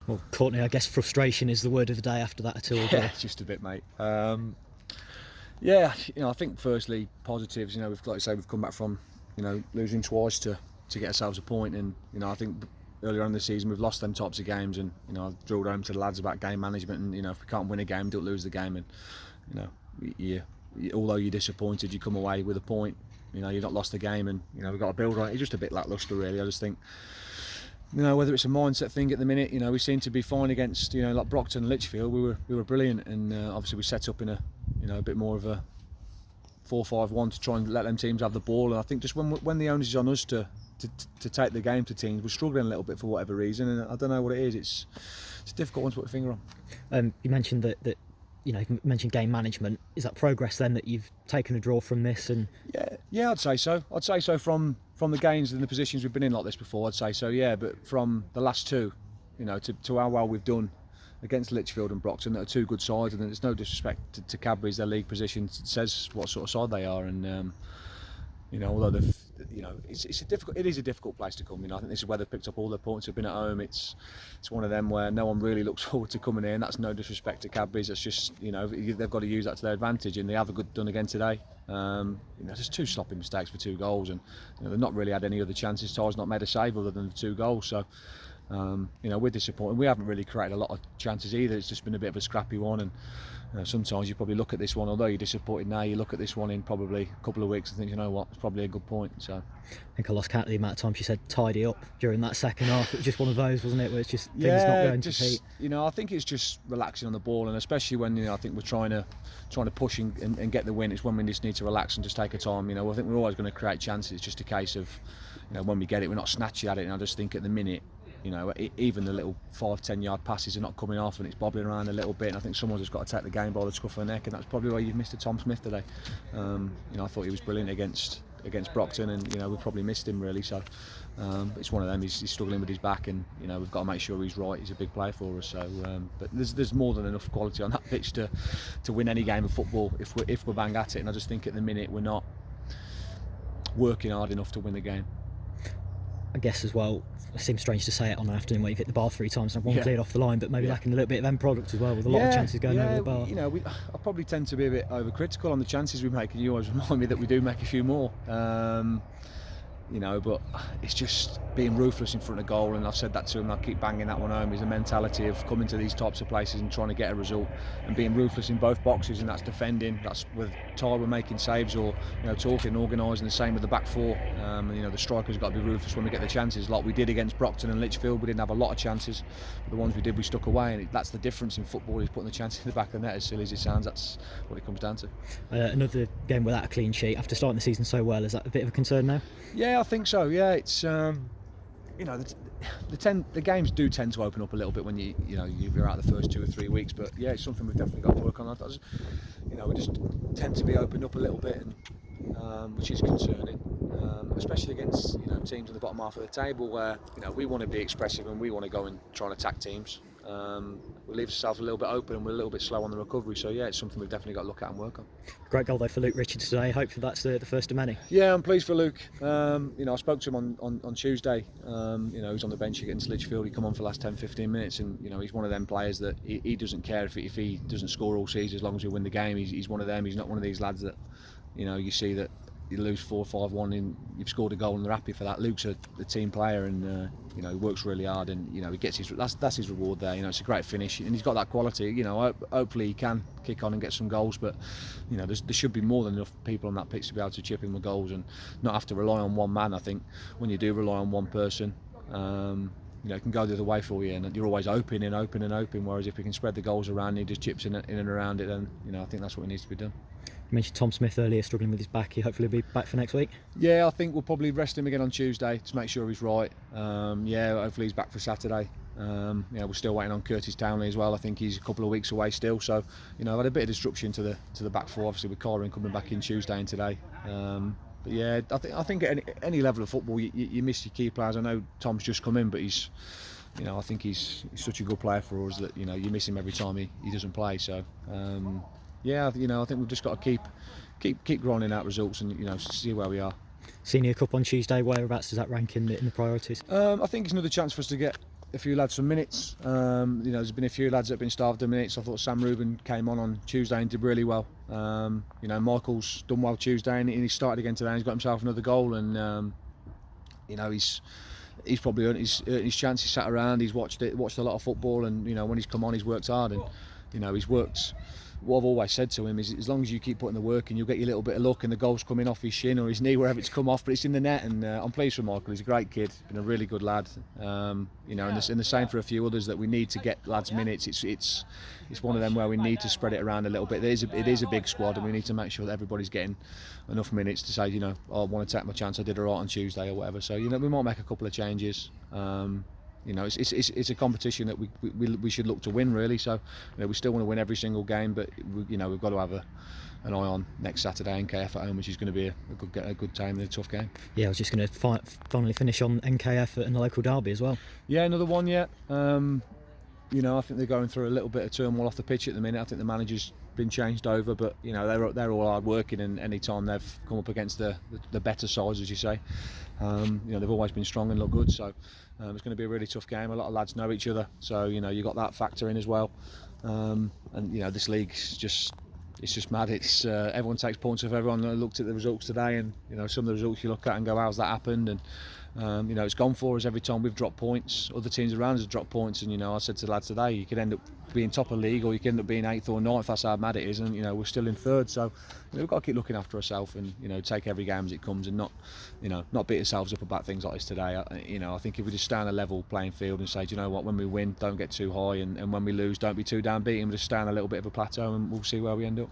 Well, Courtney, I guess frustration is the word of the day after that at all. Yeah, just a bit, mate. Yeah, I think firstly positives. We've, like I say, we've come back from losing twice to get ourselves a point, and I think earlier on in the season we've lost them types of games, and I've drilled home to the lads about game management, and if we can't win a game, don't lose the game, and although you're disappointed, you come away with a point. You've not lost the game, and we've got to build on it. It's just a bit lacklustre, really. I just think. Whether it's a mindset thing at the minute, we seem to be fine against, like Brockton and Lichfield. We were brilliant, and obviously we set up in a bit more of a 4-5-1 to try and let them teams have the ball. And I think just when the onus is on us to take the game to teams, we're struggling a little bit for whatever reason, and I don't know what it is. It's a difficult one to put a finger on. You mentioned that you mentioned game management. Is that progress then that you've taken a draw from this? And yeah, I'd say so. I'd say so from the games and the positions we've been in like this before. I'd say so, yeah. But from the last two, to how well we've done against Lichfield and Brockton, that are two good sides, and there's no disrespect to Cadbury's, their league position says what sort of side they are, and although they've, it is a difficult place to come. I think this is where they've picked up all their points. They've been at home. It's one of them where no one really looks forward to coming here, and that's no disrespect to Cadbury's. It's just they've got to use that to their advantage, and they have a good done again today. There's two sloppy mistakes for 2 goals, and they've not really had any other chances. Ty's not made a save other than the 2 goals, so. We're disappointed. We haven't really created a lot of chances either. It's just been a bit of a scrappy one, and sometimes you probably look at this one, although you're disappointed now, you look at this one in probably a couple of weeks and think, it's probably a good point. So I think I lost count of the amount of times she said tidy up during that second half. It was just one of those, wasn't it, where it's just things not going to Pete. I think it's just relaxing on the ball, and especially when I think we're trying to push and get the win. It's when we just need to relax and just take a time. I think we're always going to create chances. It's just a case of when we get it, we're not snatching at it. And I just think at the minute, even the little 5-10 yard passes are not coming off, and it's bobbling around a little bit, and I think someone's just got to take the game by the scruff of the neck, and that's probably why you've missed a Tom Smith today. I thought he was brilliant against Brockton, and we've probably missed him really, so it's one of them. He's struggling with his back, and we've got to make sure he's right. He's a big player for us, so but there's more than enough quality on that pitch to win any game of football if we're bang at it, and I just think at the minute we're not working hard enough to win the game. I guess as well, it seems strange to say it on an afternoon where you've hit the bar 3 times and one cleared off the line, but maybe lacking a little bit of end product as well, with a lot of chances going over the bar. I probably tend to be a bit overcritical on the chances we make, and you always remind me that we do make a few more. But it's just being ruthless in front of goal, and I've said that to him, I'll keep banging that one home, is the mentality of coming to these types of places and trying to get a result, and being ruthless in both boxes, and that's defending, that's with Ty we're making saves, or talking, organising, the same with the back four, the striker's got to be ruthless when we get the chances, like we did against Brockton and Lichfield. We didn't have a lot of chances, but the ones we did, we stuck away, and that's the difference in football, is putting the chance in the back of the net. As silly as it sounds, that's what it comes down to. Another game without a clean sheet after starting the season so well, is that a bit of a concern now? Yeah, I think so. Yeah, it's the games do tend to open up a little bit when you're out the first 2 or 3 weeks. But yeah, it's something we've definitely got to work on. We just tend to be opened up a little bit, and which is concerning, especially against teams in the bottom half of the table where we want to be expressive and we want to go and try and attack teams. We leave ourselves a little bit open, and we're a little bit slow on the recovery. So yeah, it's something we've definitely got to look at and work on. Great goal though for Luke Richards today. Hopefully that's the first of many. Yeah, I'm pleased for Luke. I spoke to him on Tuesday. He was on the bench against Lichfield. He come on for the last 10-15 minutes, and he's one of them players that he doesn't care if he doesn't score all season, as long as we win the game. He's one of them. He's not one of these lads that you see that you lose 4-5-1 and you've scored a goal and they're happy for that. Luke's a team player, and he works really hard, and he gets that's his reward there. It's a great finish, and he's got that quality. Hopefully he can kick on and get some goals, but there should be more than enough people on that pitch to be able to chip in with goals and not have to rely on one man. I think when you do rely on one person, it can go the other way for you, and you're always open and open and open. Whereas if we can spread the goals around and he just chips in and around it, then I think that's what needs to be done. You mentioned Tom Smith earlier, struggling with his back. He hopefully will be back for next week. Yeah, I think we'll probably rest him again on Tuesday to make sure he's right. Hopefully he's back for Saturday. We're still waiting on Curtis Townley as well. I think he's a couple of weeks away still. So I've had a bit of disruption to the back four, obviously with Corin coming back in Tuesday and today. But yeah, I think at any level of football you miss your key players. I know Tom's just come in, but he's I think he's such a good player for us that you miss him every time he doesn't play. So I think we've just got to keep grinding out results and see where we are. Senior Cup on Tuesday. Whereabouts does that rank in the priorities? I think it's another chance for us to get a few lads for minutes. There's been a few lads that have been starved of minutes. I thought Sam Rubin came on Tuesday and did really well. Michael's done well Tuesday and he started again today and he's got himself another goal, and he's probably earned his chance. He's sat around, he's watched a lot of football, and when he's come on he's worked hard, and he's worked. What I've always said to him is, as long as you keep putting the work in, you'll get your little bit of luck and the goal's coming off his shin or his knee, wherever it's come off, but it's in the net. And I'm pleased for Michael. He's a great kid, been a really good lad. And the same for a few others that we need to get lads minutes. It's one of them where we need to spread it around a little bit. It is a big squad, and we need to make sure that everybody's getting enough minutes to say, I want to take my chance. I did alright on Tuesday or whatever. So we might make a couple of changes. It's a competition that we should look to win, really. So we still want to win every single game, but we've got to have an eye on next Saturday NKF at home, which is going to be a good time and a tough game. Yeah, I was just going to finally finish on NKF and the local derby as well. Yeah, another one. Yeah, I think they're going through a little bit of turmoil off the pitch at the minute. I think the manager's been changed over, but they're all hard working, and any time they've come up against the better sides, as you say, they've always been strong and look good. So it's going to be a really tough game. A lot of lads know each other, so you got that factor in as well. This league's just mad. It's everyone takes points off everyone. I looked at the results today, and some of the results you look at and go, how's that happened? And it's gone for us every time we've dropped points. Other teams around us have dropped points, and I said to the lads today, you could end up being top of the league, or you could end up being 8th or 9th. That's how mad it is, and we're still in 3rd. So we've got to keep looking after ourselves, and take every game as it comes, and not beat ourselves up about things like this today. I think if we just stay on a level playing field and say, do you know what, when we win, don't get too high, and when we lose, don't be too down beaten. We just stay on a little bit of a plateau, and we'll see where we end up.